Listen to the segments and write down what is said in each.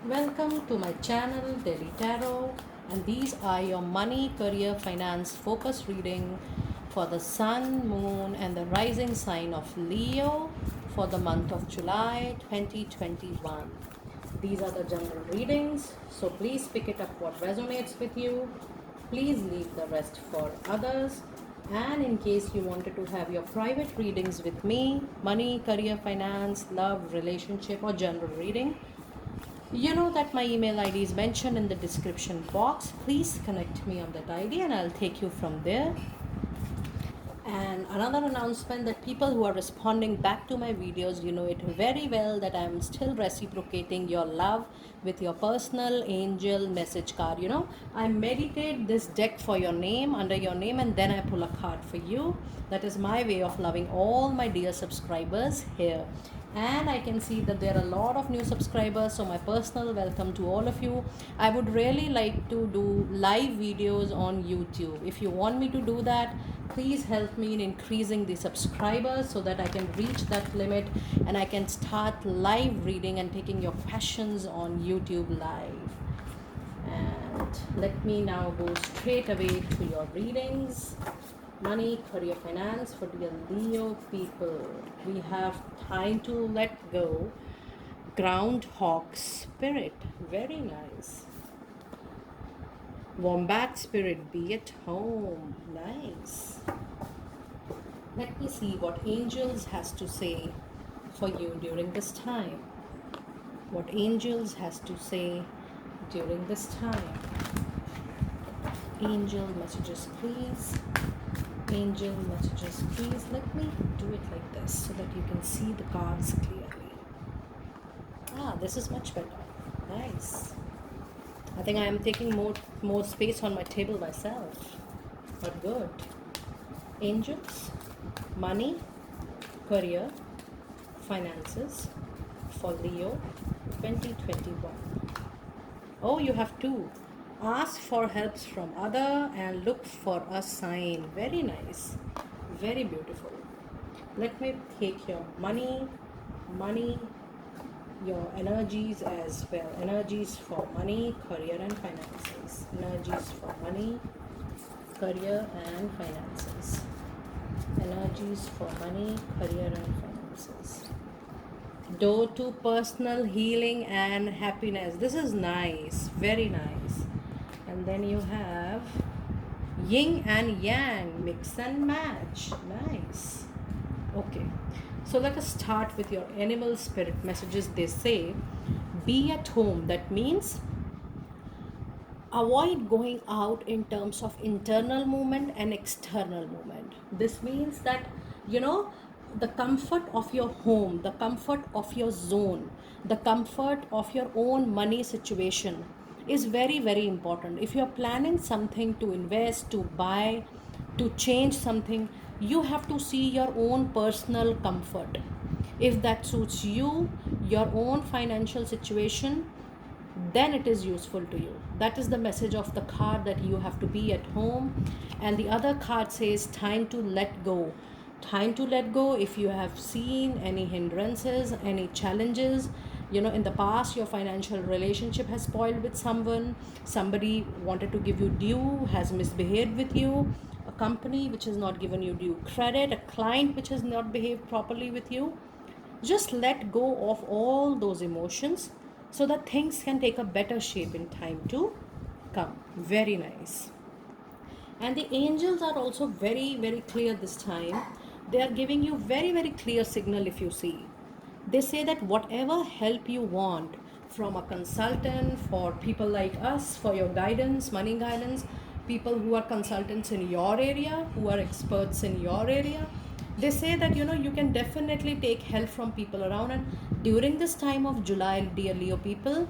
Welcome to my channel Daily Tarot, and these are your money, career, finance focus reading for the sun, moon, and the rising sign of Leo for the month of July 2021. These are the general readings, so please pick it up what resonates with you. Please leave the rest for others. And in case you wanted to have your private readings with me, money, career, finance, love, relationship, or general reading, you know that my email ID is mentioned in the description box. Please connect me on that ID and I'll take you from there. And another announcement that people who are responding back to my videos, you know it very well that I'm still reciprocating your love with your personal angel message card. I meditate this deck for your name, under your name, and then I pull a card for you. That is my way of loving all my dear subscribers here. And I can see that there are a lot of new subscribers, so my personal welcome to all of you. I would really like to do live videos on YouTube. If you want me to do that, please help me in increasing the subscribers so that I can reach that limit and I can start live reading and taking your questions on YouTube live. And let me now go straight away to your readings. Money, career, finance for the Leo people. We have time to let go. Groundhog spirit. Very nice. Wombat spirit, be at home. Nice. Let me see what angels has to say for you during this time. What angels has to say during this time. Angel messages, please. Angel messages, please. Let me do it like this so that you can see the cards clearly. This is much better. Nice. I think I am taking more space on my table myself. But good. Angels, money, career, finances for Leo 2021. Oh, you have two. Ask for helps from other and look for a sign. Very nice. Very beautiful. Let me take your money, your energies as well. Energies for money, career and finances. Energies for money, career and finances. Energies for money, career and finances. Door to personal healing and happiness. This is nice. Very nice. And then you have yin and yang, mix and match. Nice. Okay, so let us start with your animal spirit messages. They say be at home. That means avoid going out in terms of internal movement and external movement. This means that the comfort of your home, the comfort of your zone, the comfort of your own money situation is very, very important. If you're planning something to invest, to buy, to change something, you have to see your own personal comfort. If that suits you, your own financial situation, then it is useful to you. That is the message of the card, that you have to be at home. And the other card says time to let go. Time to let go. If you have seen any hindrances, any challenges, in the past your financial relationship has spoiled with someone, somebody wanted to give you due, has misbehaved with you, a company which has not given you due credit, a client which has not behaved properly with you, just let go of all those emotions so that things can take a better shape in time to come. Very nice. And the angels are also very, very clear this time. They are giving you very, very clear signal. If you see, they say that whatever help you want from a consultant, for people like us, for your guidance, money guidance, people who are consultants in your area, who are experts in your area, they say that you can definitely take help from people around. And during this time of July, dear Leo people,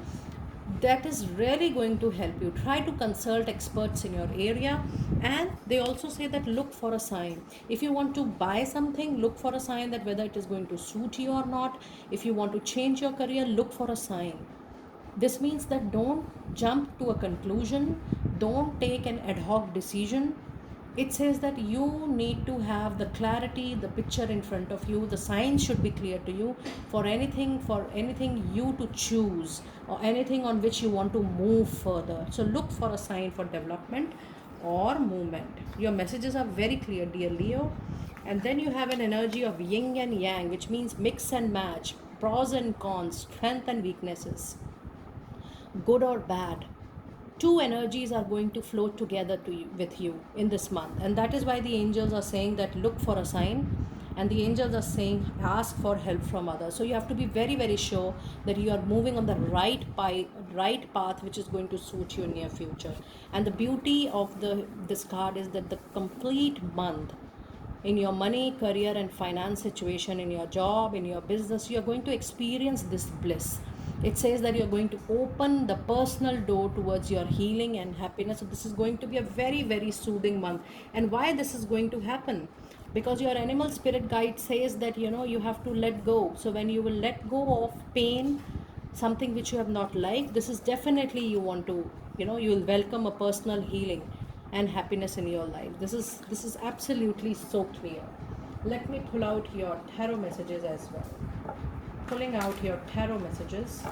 that is really going to help you. Try to consult experts in your area. And they also say that look for a sign. If you want to buy something, look for a sign that whether it is going to suit you or not. If you want to change your career, look for a sign. This means that don't jump to a conclusion, don't take an ad hoc decision. it says that you need to have the clarity, the picture in front of you, the signs should be clear to you for anything you to choose, or anything on which you want to move further. So look for a sign for development or movement. Your messages are very clear, dear Leo. And then you have an energy of yin and yang, which means mix and match, pros and cons, strength and weaknesses, good or bad. Two energies are going to flow together to you, with you in this month, and that is why the angels are saying that look for a sign, and the angels are saying ask for help from others. So you have to be very very sure that you are moving on the right path which is going to suit you in your future. And the beauty of this card is that the complete month, in your money, career, and finance situation, in your job, in your business, you are going to experience this bliss. It says that you're going to open the personal door towards your healing and happiness. So this is going to be a very, very soothing month. And why this is going to happen? Because your animal spirit guide says that you have to let go. So when you will let go of pain, something which you have not liked, this is definitely you want to, you will welcome a personal healing and happiness in your life. This is absolutely so clear. Let me pull out your tarot messages as well. Pulling out your tarot messages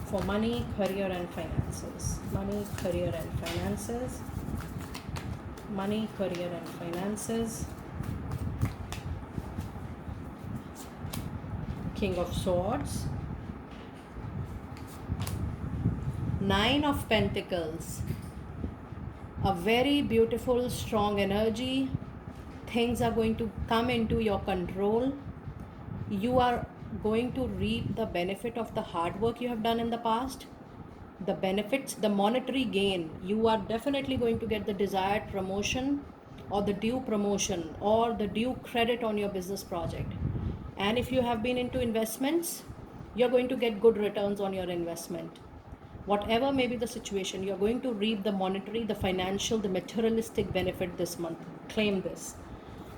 for money, career, and finances. Money, career, and finances. Money, career, and finances. King of Swords. Nine of Pentacles. A very beautiful, strong energy. Things are going to come into your control. You are going to reap the benefit of the hard work you have done in the past. The benefits, the monetary gain. You are definitely going to get the desired promotion, or the due promotion, or the due credit on your business project. And if you have been into investments, you're going to get good returns on your investment. Whatever may be the situation, you're going to reap the monetary, the financial, the materialistic benefit this month. Claim this.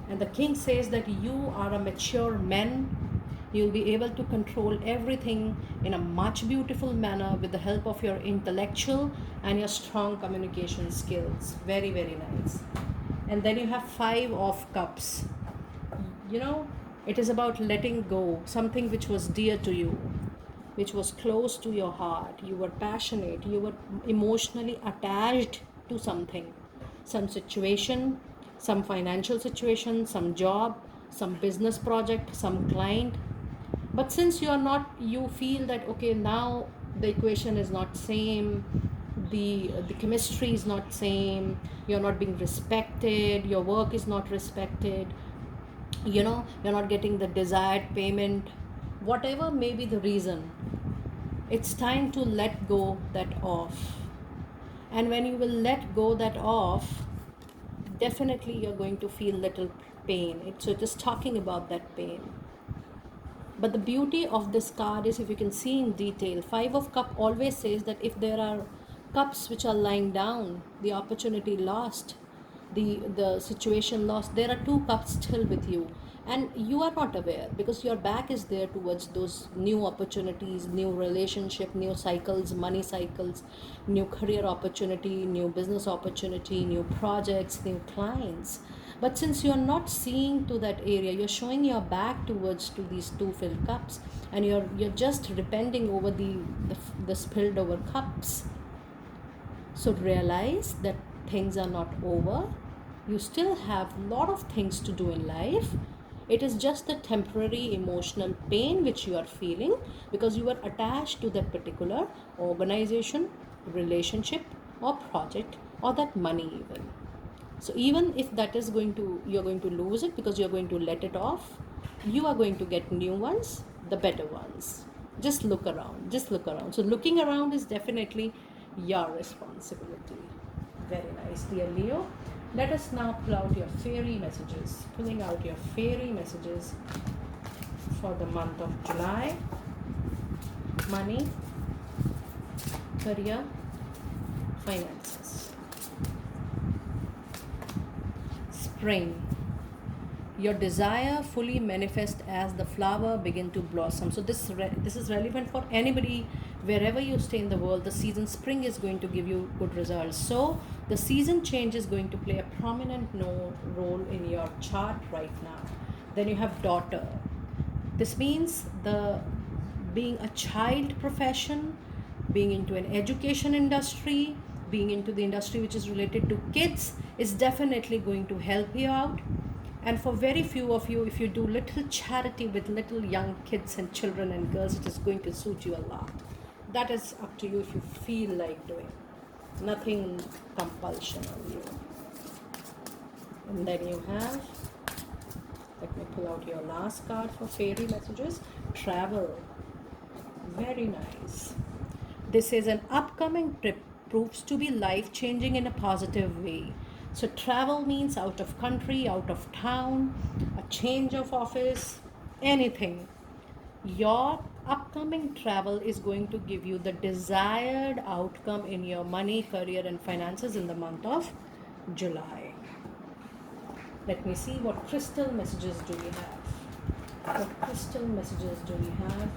And the king says that you are a mature man. You'll be able to control everything in a much beautiful manner with the help of your intellectual and your strong communication skills. Very, very nice. And then you have Five of Cups. It is about letting go, something which was dear to you, which was close to your heart. You were passionate, you were emotionally attached to something, some situation, some financial situation, some job, some business project, some client. But since you feel that okay, now the equation is not same, the chemistry is not same, you're not being respected, your work is not respected, you're not getting the desired payment, whatever may be the reason, it's time to let go that off. And when you will let go that off, definitely you're going to feel little pain. So it is talking about that pain. But the beauty of this card is, if you can see in detail, Five of Cup always says that if there are cups which are lying down, the opportunity lost, the situation lost, there are two cups still with you, and you are not aware because your back is there towards those new opportunities, new relationship, new cycles, money cycles, new career opportunity, new business opportunity, new projects, new clients. But since you're not seeing to that area, you're showing your back towards to these two filled cups, and you're just repenting over the spilled over cups. So realize that things are not over. You still have a lot of things to do in life. It is just the temporary emotional pain which you are feeling because you are attached to that particular organization, relationship, or project, or that money even. So even if that is you're going to lose it because you're going to let it off, you are going to get new ones, the better ones. Just look around. Just look around. So looking around is definitely your responsibility. Very nice, dear Leo. Let us now pull out your fairy messages. Pulling out your fairy messages for the month of July. Money, career, finances. Spring. Your desire fully manifest as the flower begin to blossom. So this is relevant for anybody Wherever you stay in the world, the season spring is going to give you good results. So the season change is going to play a prominent role in your chart right now. Then you have daughter. This means the being a child profession, being into an education industry, being into the industry which is related to kids is definitely going to help you out. And for very few of you, if you do little charity with little young kids and children and girls, it is going to suit you a lot. That is up to you if you feel like doing. Nothing compulsion on you. And then you have, let me pull out your last card for fairy messages. Travel. Very nice. This is an upcoming trip, proves to be life changing in a positive way. So, travel means out of country, out of town, a change of office, anything. Your upcoming travel is going to give you the desired outcome in your money, career, and finances in the month of July. Let me see what crystal messages do we have. What crystal messages do we have?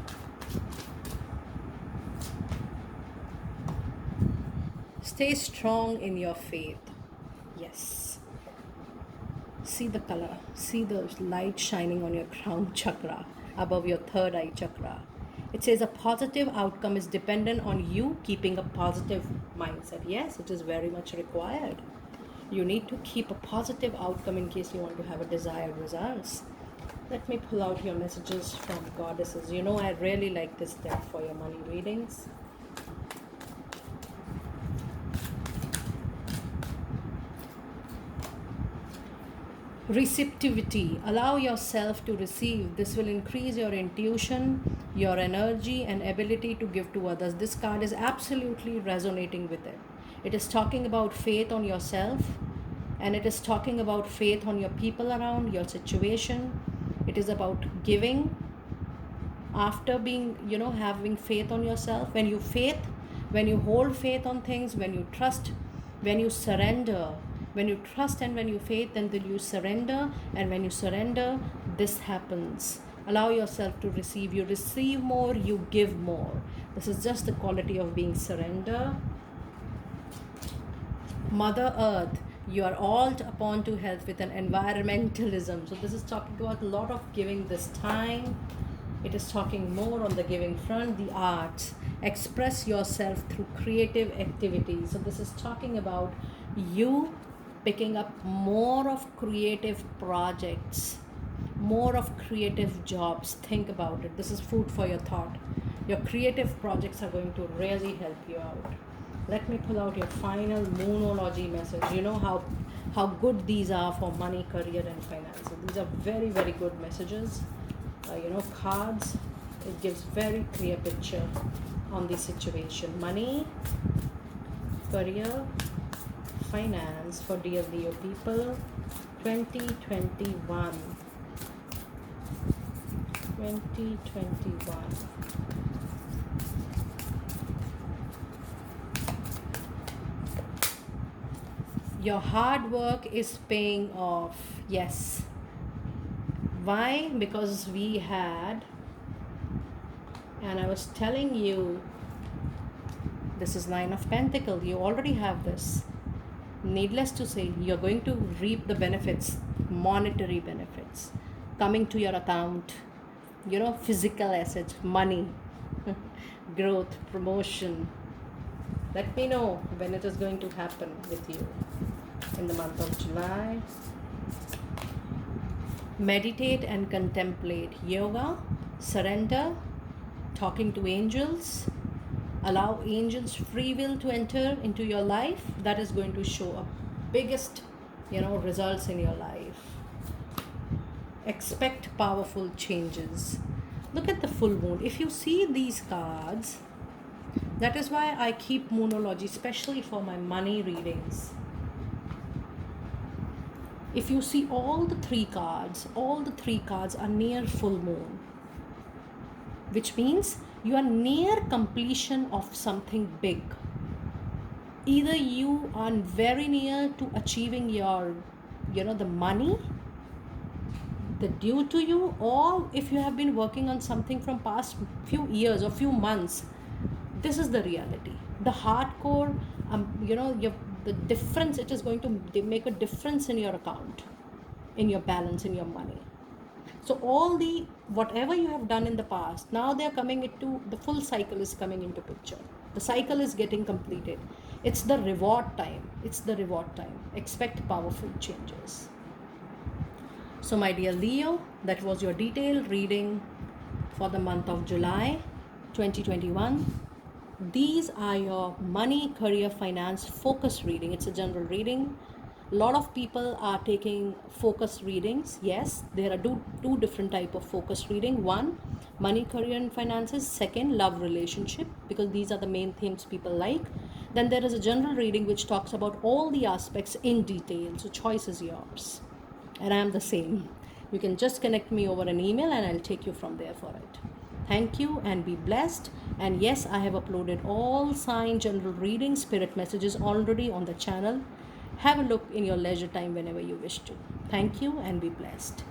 Stay strong in your faith. Yes. See the color. See the light shining on your crown chakra above your third eye chakra. It says a positive outcome is dependent on you keeping a positive mindset. Yes, it is very much required. You need to keep a positive outcome in case you want to have a desired results. Let me pull out your messages from goddesses. You know, I really like this deck for your money readings. Receptivity. Allow yourself to receive. This will increase your intuition, your energy, and ability to give to others. This card is absolutely resonating with it. It is talking about faith on yourself, and it is talking about faith on your people around, your situation. It is about giving after being, having faith on yourself. When you hold faith on things, when you trust, when you surrender, when you trust and when you faith, then you surrender. And when you surrender, this happens. Allow yourself to receive. You receive more, you give more. This is just the quality of being surrender. Mother Earth, you are all upon to help with an environmentalism. So this is talking about a lot of giving this time. It is talking more on the giving front. The arts, express yourself through creative activities. So this is talking about you picking up more of creative projects, more of creative jobs. Think about it. This is food for your thought. Your creative projects are going to really help you out. Let me pull out your final moonology message. You know how good these are for money, career, and finances. These are very, very good messages. Cards, it gives very clear picture on the situation. Money, career, finance for dear Leo people. 2021. Your hard work is paying off. Yes. Why? Because we had, and I was telling you, this is Nine of Pentacles. You already have this. Needless to say, you're going to reap the benefits, monetary benefits, coming to your account, physical assets, money, growth, promotion. Let me know when it is going to happen with you in the month of July. Meditate and contemplate. Yoga, surrender, talking to angels. Allow angels free will to enter into your life. That is going to show up biggest, results in your life. Expect powerful changes. Look at the full moon. If you see these cards, that is why I keep moonology, especially for my money readings. If you see all the three cards are near full moon, which means you are near completion of something big. Either you are very near to achieving your, the money, the due to you, or if you have been working on something from past few years or few months, This is the reality. The hardcore, the difference, it is going to make a difference in your account, in your balance, in your money. So all the whatever you have done in the past, now they are coming into the full cycle is coming into picture. The cycle is getting completed. It's the reward time. It's the reward time. Expect powerful changes. So my dear Leo, that was your detailed reading for the month of July 2021. These are your money, career, finance focus reading. It's a general reading. A lot of people are taking focus readings. Yes, there are two different type of focus reading. One, money, career, and finances. Second, love, relationship, because these are the main themes people like. Then there is a general reading which talks about all the aspects in detail. So choice is yours. And I am the same. You can just connect me over an email and I'll take you from there for it. Thank you and be blessed. And yes, I have uploaded all sign general reading spirit messages already on the channel. Have a look in your leisure time whenever you wish to. Thank you and be blessed.